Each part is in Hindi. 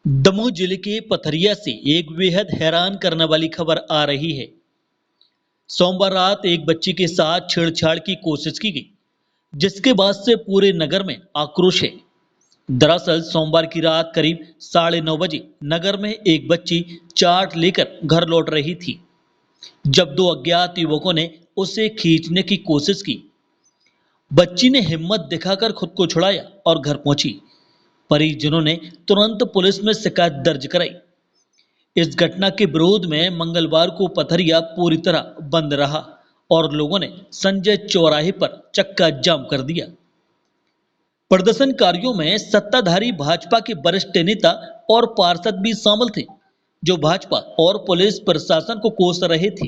दमोह जिले के पथरिया से एक बेहद हैरान करने वाली खबर आ रही है। सोमवार रात एक बच्ची के साथ छेड़छाड़ की कोशिश की गई, जिसके बाद से पूरे नगर में आक्रोश है। दरअसल सोमवार की रात करीब 9:30 बजे नगर में एक बच्ची चाट लेकर घर लौट रही थी, जब दो अज्ञात युवकों ने उसे खींचने की कोशिश की। बच्ची ने हिम्मत दिखाकर खुद को छुड़ाया और घर पहुंची। परिजनों ने तुरंत पुलिस में शिकायत दर्ज कराई। इस घटना के विरोध में मंगलवार को पथरिया पूरी तरह बंद रहा और लोगों ने संजय चौराहे पर चक्का जाम कर दिया। प्रदर्शनकारियों में सत्ताधारी भाजपा के वरिष्ठ नेता और पार्षद भी शामिल थे, जो भाजपा और पुलिस प्रशासन को कोस रहे थे।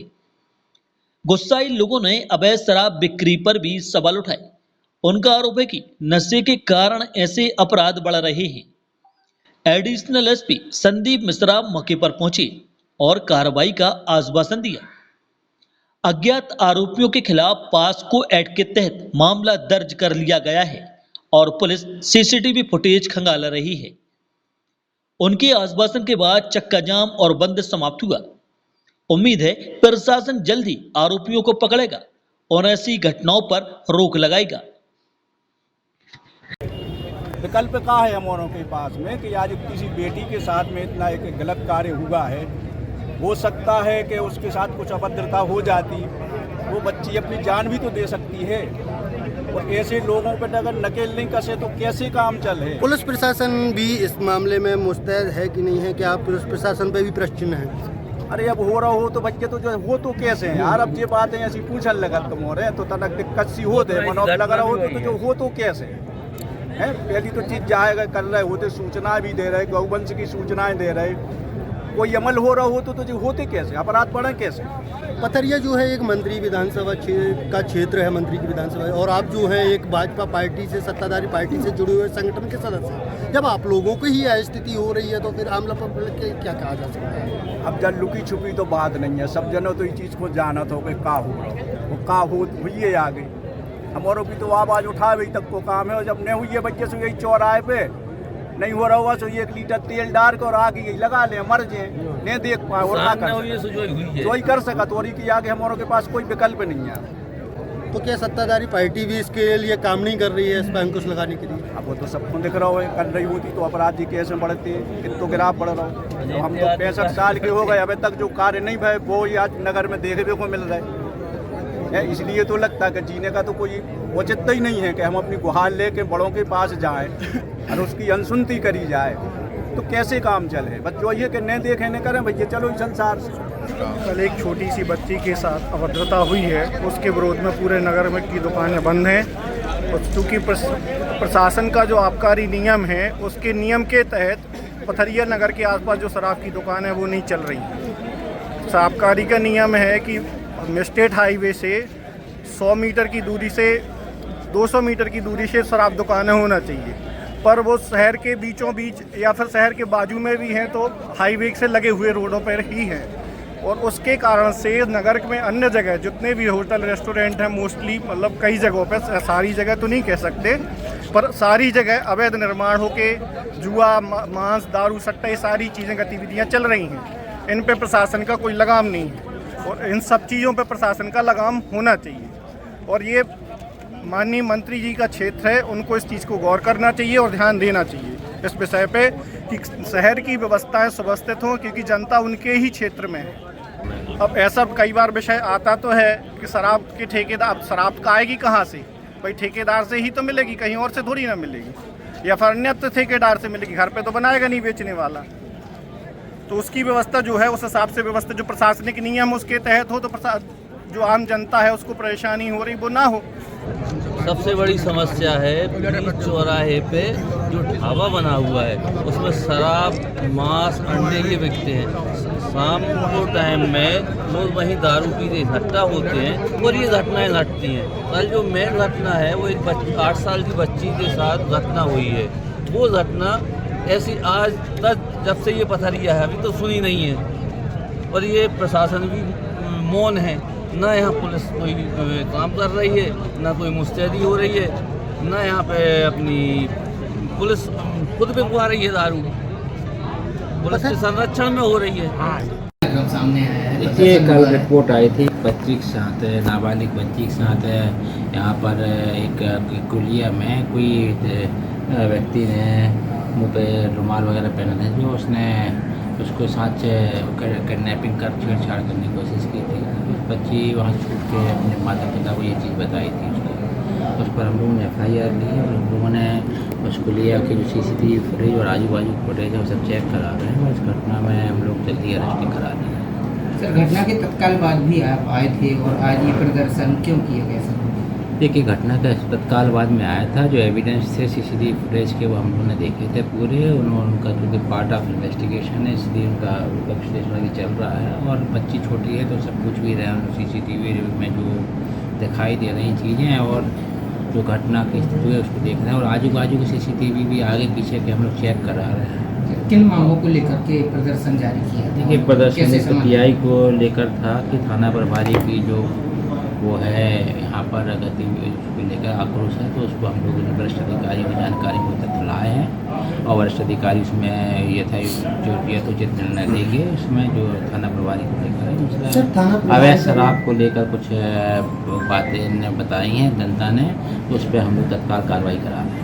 गुस्साए लोगों ने अवैध शराब बिक्री पर भी सवाल उठाए। उनका आरोप है कि नशे के कारण ऐसे अपराध बढ़ रहे हैं। एडिशनल एसपी संदीप मिश्रा मौके पर पहुंचे और कार्रवाई का आश्वासन दिया। अज्ञात आरोपियों के खिलाफ पास्को एक्ट के तहत मामला दर्ज कर लिया गया है और पुलिस सीसीटीवी फुटेज खंगाल रही है। उनके आश्वासन के बाद चक्का जाम और बंद समाप्त हुआ। उम्मीद है प्रशासन जल्द ही आरोपियों को पकड़ेगा और ऐसी घटनाओं पर रोक लगाएगा। विकल्प का है हमारों के पास में कि आज किसी बेटी के साथ में इतना एक गलत कार्य हुआ है। हो सकता है कि उसके साथ कुछ अभद्रता हो जाती, वो बच्ची अपनी जान भी तो दे सकती है। और ऐसे लोगों पर अगर नकेल नहीं कसे तो कैसे काम चले। पुलिस प्रशासन भी इस मामले में मुस्तैद है कि नहीं है, कि आप पुलिस प्रशासन पे भी प्रश्न है? अरे अब हो रहा हो तो बच्चे तो जो हो तो कैसे हैं यार। अब ये बातें ऐसी पूछने लगा तुम हो रहे तो तनक दिक्कत सी होते मनोब लग रहा हो तो जो हो तो कैसे है। पहली तो चीज जाएगा कर रहे होते, सूचना भी दे रहे, गौवंश की सूचनाएं दे रहे, कोई अमल हो रहा हो तो जो होते कैसे, अपराध बढ़े कैसे। पथरिया जो है एक मंत्री विधानसभा का क्षेत्र है, मंत्री की विधानसभा है, और आप जो है एक भाजपा पार्टी से, सत्ताधारी पार्टी से जुड़े हुए संगठन के सदस्य। जब आप लोगों को ही यह स्थिति हो रही है तो फिर आम पब्लिक के क्या कहा जा सकता है? अब जब लुकी छुपी तो बात नहीं है, सब जनों तो इस चीज़ को जानत हो कि का हो रहा हो, वो का हो हुई आ गई। हमारों भी तो आवाज़ उठा अभी तक को काम है। और जब नहीं हुई है बच्चे से यही चौराहे पे नहीं हो रहा हुआ तो 1 लीटर तेल डाल कर और आगे यही लगा ले, मर जाए, नहीं देख पाए और क्या कर जो ही कर सका तो की आगे हमारों के पास कोई विकल्प नहीं है। तो क्या सत्ताधारी पार्टी भी इसके लिए काम नहीं कर रही है, इस पर अंकुश लगाने के लिए? अब वो तो सबको दिख रहा है, कर रही होती तो अपराधी कैसे बढ़ते, कितने गिराफ बढ़ रहा हो। तो हम तो 65 साल के हो गए, अभी तक जो कार्य नहीं भय वो आज नगर में देखने को मिल रहा है। इसलिए तो लगता है कि जीने का तो कोई औचित्य ही नहीं है कि हम अपनी गुहार लेके बड़ों के पास जाएं और उसकी अनसुनती करी जाए तो कैसे काम चले। बस जो ये कि नहीं देखें नहीं करें भैया चलो इस संसार से। कल एक छोटी सी बच्ची के साथ अभद्रता हुई है, उसके विरोध में पूरे नगर में की दुकानें बंद हैं। और चूँकि प्रशासन का जो आबकारी नियम है, उसके नियम के तहत पथरिया नगर के आसपास जो शराब की दुकान है वो नहीं चल रही। आबकारी का नियम है कि स्टेट हाईवे से 100 मीटर की दूरी से 200 मीटर की दूरी से शराब दुकानें होना चाहिए, पर वो शहर के बीचों बीच या फिर शहर के बाजू में भी हैं तो हाईवे से लगे हुए रोडों पर ही हैं। और उसके कारण से नगर में अन्य जगह जितने भी होटल रेस्टोरेंट हैं, मोस्टली मतलब कई जगहों पर, सारी जगह तो नहीं कह सकते, पर सारी जगह अवैध निर्माण होके जुआ, मांस, दारू, सट्टा, ये सारी चीज़ें गतिविधियाँ चल रही हैं। इन पे प्रशासन का कोई लगाम नहीं है और इन सब चीज़ों पे प्रशासन का लगाम होना चाहिए। और ये माननीय मंत्री जी का क्षेत्र है, उनको इस चीज़ को गौर करना चाहिए और ध्यान देना चाहिए इस विषय पे कि शहर की व्यवस्थाएं सुव्यवस्थित हों, क्योंकि जनता उनके ही क्षेत्र में है। अब ऐसा कई बार विषय आता तो है कि शराब के ठेकेदार, शराब का आएगी कहाँ से? भाई ठेकेदार से ही तो मिलेगी, कहीं और से थोड़ी ना मिलेगी, या फिर अन्यत्र ठेकेदार से मिलेगी। घर पे तो बनाएगा नहीं बेचने वाला। तो उसकी व्यवस्था जो है उस हिसाब से व्यवस्था जो प्रशासनिक नियम उसके तहत हो, तो जो आम जनता है उसको परेशानी हो रही वो ना हो। सबसे बड़ी समस्या है बीच चौराहे पे जो ढाबा बना हुआ है, उसमें शराब, मांस, अंडे ये बिकते हैं। शाम को टाइम में लोग वहीं दारू पीते इकट्ठा होते हैं और ये घटनाएं घटती हैं। कल जो मेन घटना है वो एक 8 साल की बच्ची के साथ घटना हुई है। वो घटना ऐसी आज तक जब से ये पथरिया है अभी तो सुनी नहीं है। और ये प्रशासन भी मौन है, ना यहाँ पुलिस कोई काम कर रही है, ना कोई मुस्तैदी हो रही है, ना यहाँ पे अपनी पुलिस खुद बिकवा रही है दारू। पुलिस के संरक्षण में हो रही है। सामने आया है। देखिए, कल रिपोर्ट आई थी बच्ची के साथ, नाबालिग बच्ची के साथ यहाँ पर एक कुलिया में कोई व्यक्ति ने मुँह पे रुमाल वगैरह पहने थे, जो उसने उसको साथ किडनैपिंग कर छेड़छाड़ करने की कोशिश की थी। बच्ची वहाँ छूट के अपने माता पिता को ये चीज़ बताई थी उसको। उस पर हम लोगों ने FIR ली और हम लोगों ने उस कुलिया की जो CCTV फुटेज और आजू बाजू फुटेज है वो सब चेक करा रहे हैं। इस घटना में हम लोग जल्दी अरेस्ट करा रहे हैं। सर, घटना के तत्काल बाद भी आप आए थे और आज ये प्रदर्शन क्यों किया गया सर? देखिए, घटना का तत्काल बाद में आया था। जो एविडेंस थे CCTV फुटेज के वो हम लोगों ने देखे थे पूरे। उनका चूँकि पार्ट ऑफ इन्वेस्टिगेशन है, इसलिए उनका विश्लेषण अभी चल रहा है और बच्ची छोटी है तो सब कुछ भी रहे हैं CCTV में जो दिखाई दे रही चीज़ें और जो घटना की स्थिति है उसको देख रहे हैं और आजू बाजू के CCTV भी आगे पीछे के हम लोग चेक करा रहे हैं। किन मांगों को लेकर के प्रदर्शन जारी किया था? देखिए, प्रदर्शन कैसे समाप्त? PI को लेकर था कि थाना प्रभारी की जो वो है यहाँ पर गतिविधि उसको लेकर आक्रोश है, तो उसको हम लोगों ने वरिष्ठ अधिकारी को जानकारी को तथ्य लाए हैं और वरिष्ठ अधिकारी उसमें यथोचित निर्णय लेंगे। उसमें जो थाना प्रभारी को लेकर अवैध शराब को लेकर कुछ बातें बताई हैं जनता ने, उस पर हम लोग तत्काल कार्रवाई करा रहे हैं।